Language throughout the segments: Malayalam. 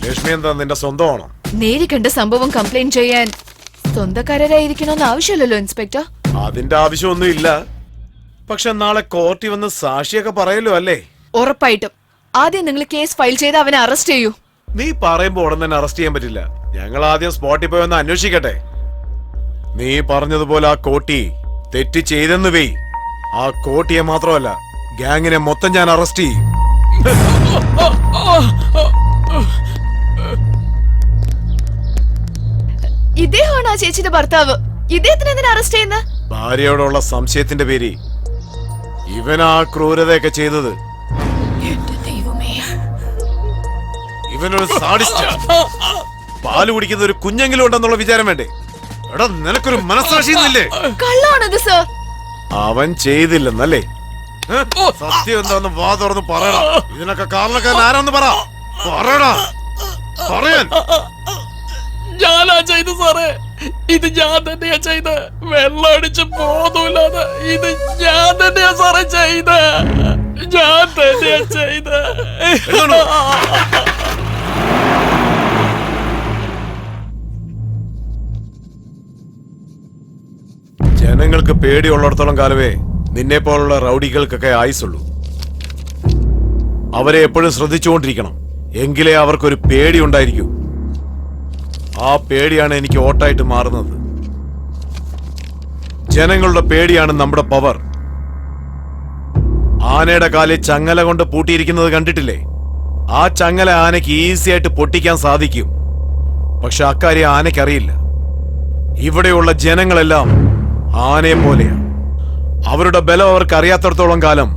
ലക്ഷ്മി എന്താ നിന്റെ സ്വന്തമാണോ? നേരിക്കണ്ട സംഭവം കംപ്ലൈന്റ് ചെയ്യാൻ സ്വന്തക്കാരായിരിക്കണമെന്ന് ആവശ്യമില്ലല്ലോ ഇൻസ്പെക്ടർ. അതിന്റെ ആവശ്യമൊന്നും ഇല്ല. പക്ഷെ നാളെ കോർട്ടിൽ വന്ന് സാക്ഷിയൊക്കെ പറയല്ലോ അല്ലേ? ഉറപ്പായിട്ടും. ആദ്യം നിങ്ങൾ കേസ് ഫയൽ ചെയ്ത് അവനെ അറസ്റ്റ് ചെയ്യൂ. നീ പറയുമ്പോ ഉടൻ തന്നെ അറസ്റ്റ് ചെയ്യാൻ പറ്റില്ല. ഞങ്ങൾ ആദ്യം സ്പോട്ടിൽ പോയി ഒന്ന് അന്വേഷിക്കട്ടെ. നീ പറഞ്ഞതുപോലെ ആ കോട്ടി തെറ്റ് ചെയ്തെന്ന് വെയ്. ആ കോട്ടിയെ മാത്രമല്ല, ഗ്യാങ്ങിനെ മൊത്തം ഞാൻ അറസ്റ്റ് ചെയ്യും. ഇദ്ദേഹമാണ് ആ ചേച്ചിയുടെ ഭർത്താവ്. ഇദ്ദേഹത്തിന് എന്തിനാ അറസ്റ്റ് ചെയ്യുന്നത്? ഭാര്യയോടുള്ള സംശയത്തിന്റെ പേര് ഇവനാ ക്രൂരതയൊക്കെ ചെയ്തത്. ഇവനൊരു സാഡിസ്റ്റ്. പാല് കുടിക്കുന്ന ഒരു കുഞ്ഞെങ്കിലും ഉണ്ടെന്നുള്ള വിചാരം വേണ്ടേ? എടാ, നിനക്കൊരു മനസ്സാക്ഷിന്നില്ലേ? കള്ളാണത് സർ. അവൻ ചെയ്തില്ലെന്നല്ലേ? സത്യം എന്താന്ന് വാ തുറന്ന് പറയടാ. ഇതിനൊക്കെ കാരണക്കാരൻ ആരാന്ന് പറയടാ. പറയാൻ ഞാനാ ചെയ്ത് സാറേ. ഇത് ഞാൻ തന്നെയാ ചെയ്ത്. വെള്ളം അടിച്ച് ബോധമില്ലാതെ ഇത് ഞാൻ തന്നെയാ സാറേ ചെയ്ത്. ഞാൻ തന്നെയാ ചെയ്ത്. ജനങ്ങൾക്ക് പേടിയുള്ളിടത്തോളം കാലമേ നിന്നെ പോലുള്ള റൗഡികൾക്കൊക്കെ ആയുസുള്ളൂ. അവരെ എപ്പോഴും ശ്രദ്ധിച്ചുകൊണ്ടിരിക്കണം. എങ്കിലേ അവർക്കൊരു പേടി ഉണ്ടായിരിക്കൂ. ആ പേടിയാണ് എനിക്ക് ഓട്ടായിട്ട് മാറുന്നത്. ജനങ്ങളുടെ പേടിയാണ് നമ്മുടെ പവർ. ആനയുടെ കാലിൽ ചങ്ങല കൊണ്ട് പൂട്ടിയിരിക്കുന്നത് കണ്ടിട്ടില്ലേ? ആ ചങ്ങല ആനയ്ക്ക് ഈസി ആയിട്ട് പൊട്ടിക്കാൻ സാധിക്കും. പക്ഷെ അക്കാര്യം ആനയ്ക്കറിയില്ല. ഇവിടെയുള്ള ജനങ്ങളെല്ലാം ആനയെ പോലെയാ. അവരുടെ ബലം അവർക്ക് അറിയാത്തടത്തോളം കാലം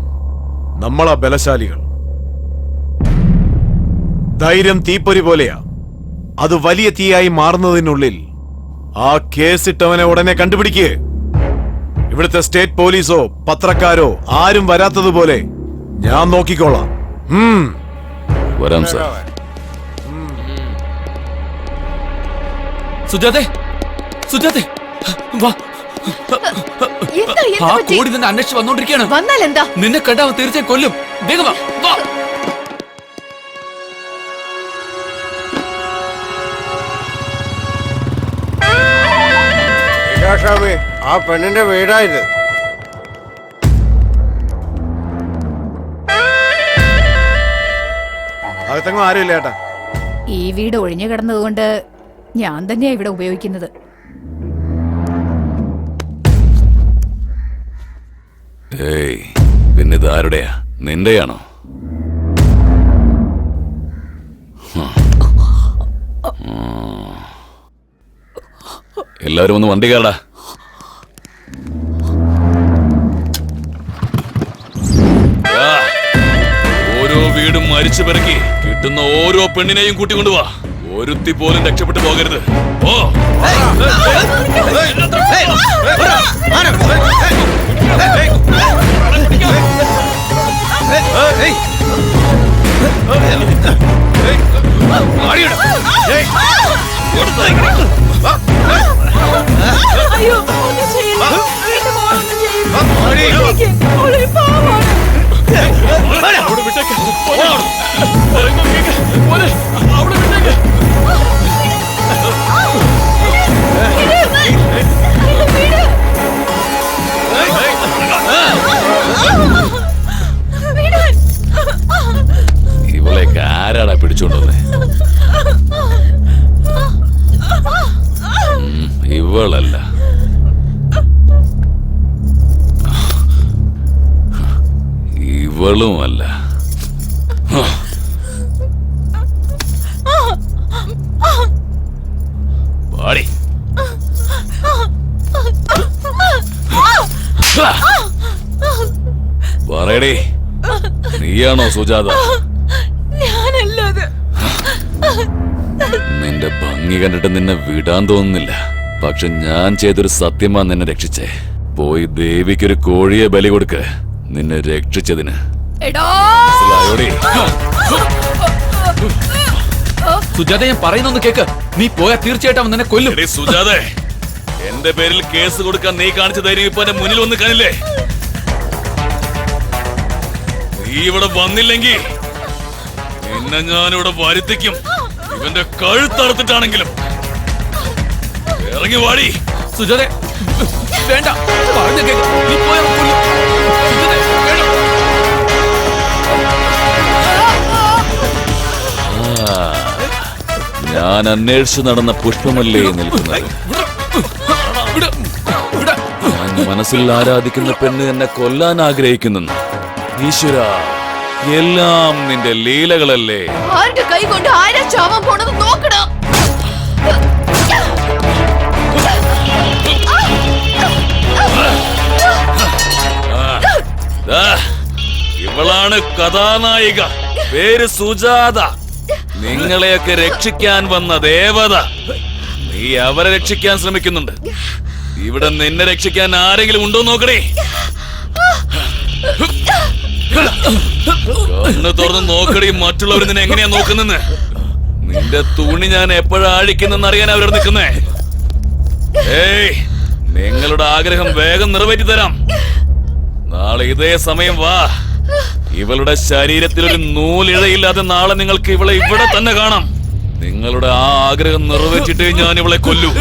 നമ്മളാ ബലശാലികൾ. ധൈര്യം തീപ്പൊരി പോലെയാ. അത് വലിയ തീയായി മാറുന്നതിനുള്ളിൽ ആ കേസിട്ടവനെ ഉടനെ കണ്ടുപിടിക്കേ. ഇവിടുത്തെ സ്റ്റേറ്റ് പോലീസോ പത്രക്കാരോ ആരും വരാത്തതുപോലെ ഞാൻ നോക്കിക്കോളാം. വരാം സാർ. സുജാതെ, സുജാതെ, വാ. ആ കോടി തന്നെ അന്വേഷിച്ച് വന്നോണ്ടിരിക്കുകയാണ്. വന്നാൽ എന്താ? നിന്നെ കണ്ടാ അവൻ തീർച്ചയായും കൊല്ലും. വേഗം വാ, വാ. ആ പെണ്ണിന്റെ വീടായത്. അകത്തെങ്ങും ആരുമില്ല ഏട്ടാ. ഈ വീട് ഒഴിഞ്ഞു കിടന്നതുകൊണ്ട് ഞാൻ തന്നെയാ ഇവിടെ ഉപയോഗിക്കുന്നത്. ഏയ്, പിന്നെ ഇത് ആരുടെയാ? നിന്റെയാണോ? എല്ലാവരും ഒന്ന് വണ്ടി കയറടാ. ഓരോ വീടും മരിച്ചു പിറക്കി കിട്ടുന്ന ഓരോ പെണ്ണിനെയും കൂട്ടിക്കൊണ്ടുവാ. ഒരുത്തി പോലും രക്ഷപ്പെട്ടു പോകരുത്. ഓ അയ്യോ, ഒന്നും ചെയ്യില്ല. എന്റെ മോളൊന്നും ചെയ്യില്ല. അവളൊരു പാവമാണ്. ഇവളെയൊക്കെ ആരാടാ പിടിച്ചോണ്ടോന്നെ? ഇവളല്ല. ഇവളുമല്ല. പാടി. പറയടേ, നീയാണോ സുജാത? ഞാനല്ലാതെ. നിന്റെ ഭംഗി കണ്ടിട്ട് നിന്നെ വിടാൻ തോന്നുന്നില്ല. പക്ഷെ ഞാൻ ചെയ്തൊരു സത്യമാ നിന്നെ രക്ഷിച്ചേ. പോയി ദേവിക്കൊരു കോഴിയെ ബലി കൊടുക്ക്, നിന്നെ രക്ഷിച്ചതിന്. സുജാത, ഞാൻ പറയുന്നൊന്ന് കേക്ക്. നീ പോയാ തീർച്ചയായിട്ടും അവൻ നിന്നെ കൊല്ലും. സുജാതെ, എന്റെ പേരിൽ കേസ് കൊടുക്കാൻ നീ കാണിച്ച ധൈര്യം ഇപ്പൊ എന്റെ മുന്നിൽ ഒന്ന് കാണില്ലേ? നീ ഇവിടെ വന്നില്ലെങ്കിൽ നിന്നെ ഞാനിവിടെ വരുത്തിക്കും. ഇവന്റെ കഴുത്തറുത്തിട്ടാണെങ്കിലും ഇറങ്ങി വാടി. സുജാതെ വേണ്ട, പറഞ്ഞ കേക്ക്. നീ പോയാ കൊല്ലും. സുജാതെ, വേണ്ട. ഞാൻ അന്വേഷിച്ചു നടന്ന പുഷ്പമല്ലേ നിൽക്കുന്നത്. വിട്, വിട്. ഞാൻ മനസ്സിൽ ആരാധിക്കുന്ന പെണ്ണ് എന്നെ കൊല്ലാൻ ആഗ്രഹിക്കുന്നു. ഈശ്വര, എല്ലാം നിന്റെ ലീലകളല്ലേ. ആരുടെ കൈ കൊണ്ട് ആരാ ചാവാൻ പോണെന്ന് നോക്കണം. ദാ, ഇവളാണ് കഥാനായിക. പേര് സുജാത. നിങ്ങളെയൊക്കെ രക്ഷിക്കാൻ വന്ന ദേവത. നീ അവരെ രക്ഷിക്കാൻ ശ്രമിക്കുന്നുണ്ട്. ഇവിടെ നിന്നെ രക്ഷിക്കാൻ ആരെങ്കിലും ഉണ്ടോ നോക്കണേ. കണ്ണ് തുറന്ന് നോക്കടി, മറ്റുള്ളവർ നിന്നെ എങ്ങനെയാ നോക്കുന്നെന്ന്. നിന്റെ തുണി ഞാൻ എപ്പോഴാ അഴിക്കുന്നെന്ന് അറിയാൻ അവരോട് നിൽക്കുന്നേ. ഏയ്, നിങ്ങളുടെ ആഗ്രഹം വേഗം നിറവേറ്റി തരാം. നാളെ ഇതേ സമയം വാ. ഇവളുടെ ശരീരത്തിൽ ഒരു നൂലിഴയില്ലാതെ നാളെ നിങ്ങൾക്ക് ഇവളെ ഇവിടെ തന്നെ കാണാം. നിങ്ങളുടെ ആ ആഗ്രഹം നിറവേറ്റിട്ടേ ഞാൻ ഇവളെ കൊല്ലൂ.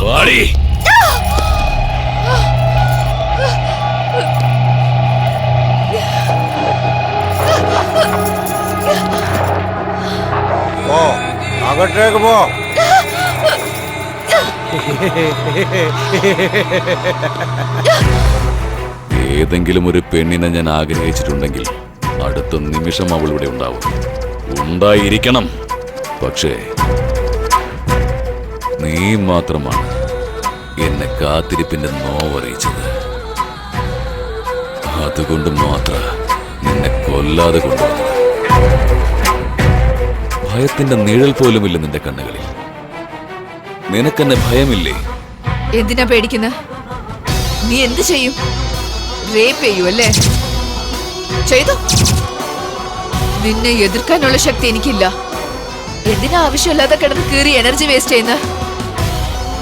വാടി. പോ, അകത്തേക്ക് പോ. ഏതെങ്കിലും ഒരു പെണ്ണിനെ ഞാൻ ആഗ്രഹിച്ചിട്ടുണ്ടെങ്കിൽ അടുത്ത നിമിഷം അവൾ ഇവിടെ ഉണ്ടാവും. ഉണ്ടായിരിക്കണം. പക്ഷേ നീ മാത്രമാണ് എന്നെ കാത്തിരിപ്പിന്റെ നോവറിയിച്ചത്. അതുകൊണ്ട് മാത്രം നിന്നെ കൊല്ലാതെ കൊണ്ടുവന്നത്. ഭയത്തിന്റെ നിഴൽ പോലുമില്ല നിന്റെ കണ്ണുകളിൽ. നിനക്കെന്നെ ഭയമില്ലേ? എന്തിനാ പേടിക്കുന്ന? നീ എന്ത് ചെയ്യും? റേപ്പ് ചെയ്യൂ അല്ലേ? ചെയ്തോ. നിന്നെ എതിർക്കാനുള്ള ശക്തി എനിക്കില്ല. എന്തിനാ ആവശ്യമില്ലാതെ കിടന്ന് കീറി എനർജി വേസ്റ്റ് ചെയ്യുന്ന?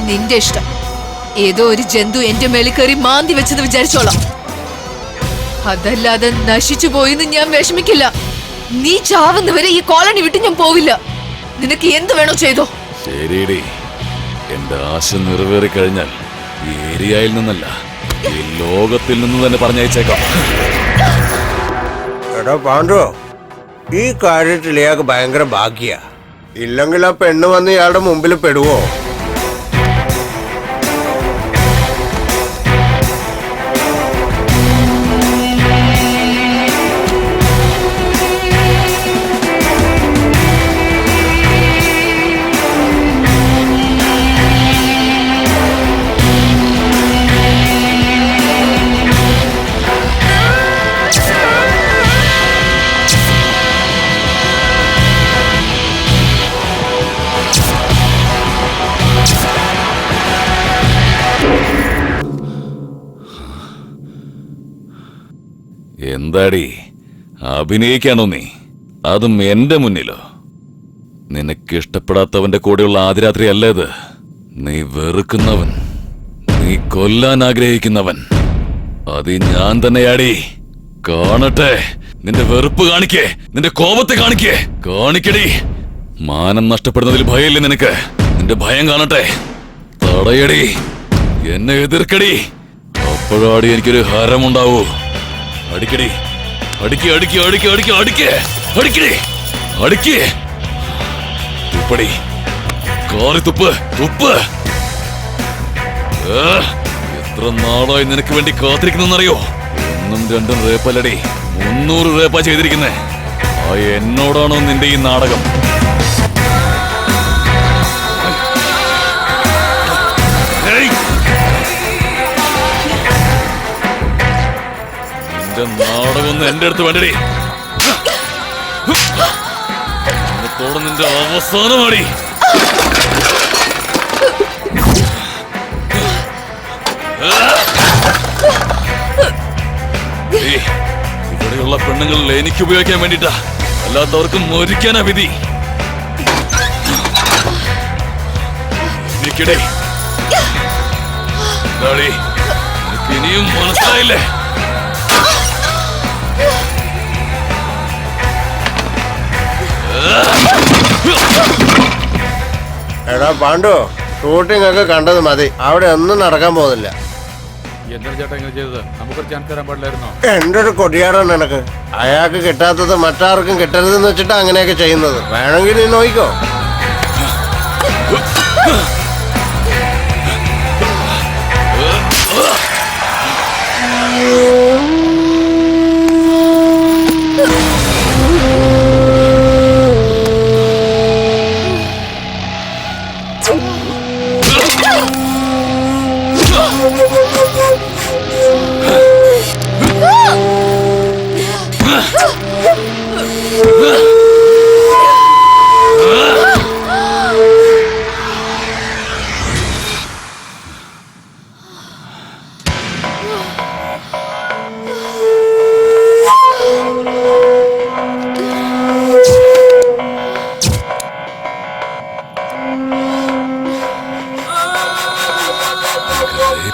നിന്റെ ഇഷ്ടം. ഏതോ ഒരു ജന്തു എന്റെ മേളിൽ കയറി മാന്തി വെച്ചെന്ന് വിചാരിച്ചോളാം. അതല്ലാതെ നശിച്ചു പോയിന്ന് ഞാൻ വിഷമിക്കില്ല. നീ ചാവുന്നവരെ ഈ കോളനി വിട്ട് ഞാൻ പോവില്ല. നിനക്ക് എന്ത് വേണോ ചെയ്തോ. ശരിയടി, എന്റെ ആശ നിറവേറി കഴിഞ്ഞാൽ ഈ ഏരിയയിൽ നിന്നല്ല, ഈ ലോകത്തിൽ നിന്ന് തന്നെ പറഞ്ഞയച്ചേക്കാം. എടാ പാണ്ഡു, ഈ കാര്യത്തിൽ ഇയാൾക്ക് ഭയങ്കര ഭാഗ്യ. ഇല്ലെങ്കിൽ ആ പെണ്ണ് വന്ന് ഇയാളുടെ മുമ്പിൽ പെടുവോ? എന്താടി, അഭിനയിക്കാണോ നീ? അതും എന്റെ മുന്നിലോ? നിനക്കിഷ്ടപ്പെടാത്തവന്റെ കൂടെയുള്ള ആദ്യരാത്രി അല്ലേ ഇത്? നീ വെറുക്കുന്നവൻ, നീ കൊല്ലാൻ ആഗ്രഹിക്കുന്നവൻ, അത് ഞാൻ തന്നെയാടി. കാണട്ടെ, നിന്റെ വെറുപ്പ് കാണിക്കേ, നിന്റെ കോപത്തെ കാണിക്കേ. കാണിക്കടി. മാനം നഷ്ടപ്പെടുന്നതിൽ ഭയമില്ലേ നിനക്ക്? നിന്റെ ഭയം കാണട്ടെ. തടയടി, എന്നെ എതിർക്കടി. അപ്പോഴാടി എനിക്കൊരു ഹരമുണ്ടാവൂ. അടിക്കടി, അടിക്ക് അടിക്ക് അടിക്ക് അടിക്ക് അടിക്ക് അടിക്കടി, അടിക്ക്. തുപ്പടി, കാറി തുപ്പ്, തുപ്പ്. എത്ര നാളായി നിനക്ക് വേണ്ടി കാത്തിരിക്കുന്നറിയോ? 1ഉം 2ഉം റേപ്പല്ലടി, 300 റേപ്പാ ചെയ്തിരിക്കുന്നേ. ആ എന്നോടാണോ നിന്റെ ഈ നാടകം? നാടകമൊന്നും എന്റെ അടുത്ത് വേണ്ടടി. ഇന്നത്തോടെ നിന്റെ അവസാനമാടി. ഇവിടെയുള്ള പെണ്ണുങ്ങളിൽ എനിക്ക് ഉപയോഗിക്കാൻ വേണ്ടിട്ടാ, അല്ലാത്തവർക്ക് മരിക്കാനാ വിധി. എനിക്കിടെ എനിക്ക് ഇനിയും മനസ്സിലായില്ലേ? എടാ പാണ്ഡു, ഷൂട്ടിംഗ് ഒക്കെ കണ്ടത് മതി. അവിടെ ഒന്നും നടക്കാൻ പോകുന്നില്ല. എന്താണ് ചേട്ടാ ഇങ്ങനെ ചെയ്തത്? നമുക്കൊരു ചാൻസ് തരാൻ പാടില്ലായിരുന്നോ? എന്റെ ഒരു കൊടിയാറാണ് എനക്ക്. അയാൾക്ക് കിട്ടാത്തത് മറ്റാർക്കും കിട്ടരുതെന്ന് വെച്ചിട്ട് അങ്ങനെയൊക്കെ ചെയ്യുന്നത്. വേണമെങ്കിൽ നീ നോക്കിക്കോ.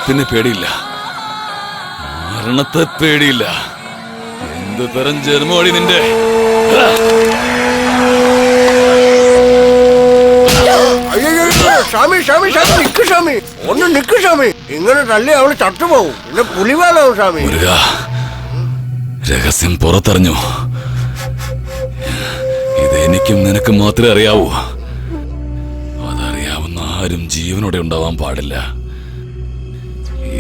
പിന്നെ പേടിയില്ല, മരണത്തെ പേടിയില്ല. എന്ത് തരം ജന്മോടി നിന്റെ? ഷാമി ഷാമി ഷാമി നിക്ക് ഷാമി, ഒന്ന് നിക്ക് ഷാമി. ഇങ്ങനെ തള്ളി അവള് ചട്ടുപോകും. പിന്നെ പുലിവാലാവും ഷാമി. മുരുക, രഹസ്യം പുറത്തറിഞ്ഞു. ഇത് എനിക്കും നിനക്ക് മാത്രമേ അറിയാവൂ. അതറിയാവുന്ന ആരും ജീവനോടെ ഉണ്ടാവാൻ പാടില്ല.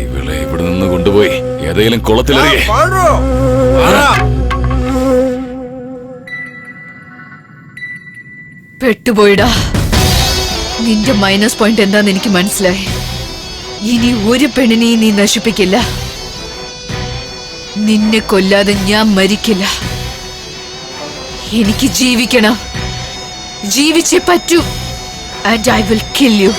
ഇവളെ ഇവിടെ നിന്ന് കൊണ്ടുപോയി ഏതെങ്കിലും കുളത്തിലെറിയേ. പാണ്ഡു, പെട്ടുപോയിടാ. നിന്റെ മൈനസ് പോയിന്റ് എന്താന്ന് എനിക്ക് മനസ്സിലായി. ഇനി ഒരു പെണ്ണിനെയും നീ നശിപ്പിക്കില്ല. നിന്നെ കൊല്ലാതെ ഞാൻ മരിക്കില്ല. എനിക്ക് ജീവിക്കണം, ജീവിച്ചേ പറ്റൂ. And I will kill you.